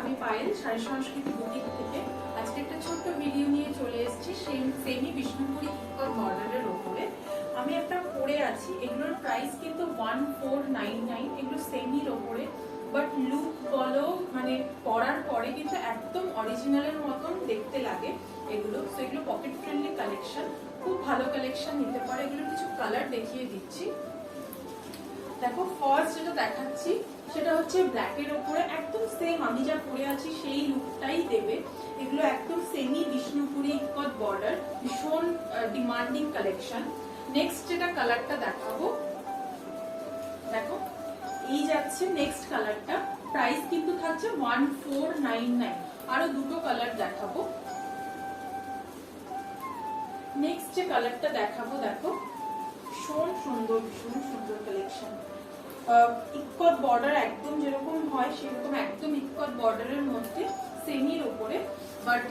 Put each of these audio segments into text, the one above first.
আমি পায়েল শাড়ি সংস্কৃতি বুটিক থেকে আজকে একটা ছোট্ট ভিডিও নিয়ে চলে এসেছি সেমি বিষ্ণুপুরি ইকট বর্ডারের ওপরে। আমি একটা পরে আছি, এগুলোর প্রাইস কিন্তু 1499, এগুলো সেমির ওপরে, বাট লুক বলো মানে পরার পরে কিন্তু একদম অরিজিনালের মতন দেখতে লাগে এগুলো। তো এগুলো পকেট ফ্রেন্ডলি কালেকশন, খুব ভালো কালেকশন নিতে পারে। এগুলোর কিছু কালার দেখিয়ে দিচ্ছি। দেখো ফার্স্ট যেটা দেখাচ্ছি সেটা হচ্ছে ব্ল্যাকের ওপরে, একদম সেম আমি যা পরে আছি সেই লুকটাই দেবে। এগুলো একদম সেমি বিষ্ণুপুরি ইকট বর্ডার, ভীষণ ডিমান্ডিং কালেকশন। নেক্সট যেটা কালারটা দেখাবো, দেখো এই যাচ্ছে নেক্সট কালারটা, প্রাইস কিন্তু থাকছে 1499। আরো দুটো কালার দেখাবো। নেক্সট যে কালারটা দেখাবো, দেখো ভীষণ সুন্দর কালেকশন। ইকট বর্ডার একদম যেরকম হয় সেরকম একদম ইকট বর্ডারের মধ্যে সেমির উপরে, বাট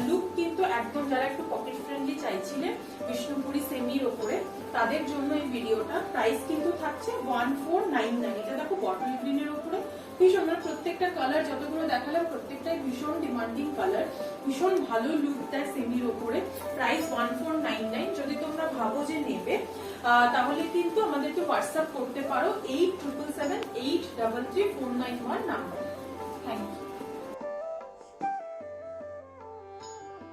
লুক কিন্তু একদম যারা একটু পকেট ফ্রেন্ডলি চাইছিলেন বিষ্ণুপুরি সেমির উপরে তাদের জন্য এই ভিডিওটা। প্রাইস কিন্তু থাকছে 1499। এটা দেখো বটল গ্রিনের উপরে, ভীষণ মানে প্রত্যেকটা কালার যতগুলো দেখালাম প্রত্যেকটাই ভীষণ ডিমান্ডিং কালার, ভীষণ ভালো লুক দেয় সেমির উপরে। প্রাইস 1499। যদি তোমরা ভাবো যে নেবে তাহলে কিন্তু আমাদেরকে হোয়াটসঅ্যাপ করতে পারো 8777833491 নাম্বার। Thank you.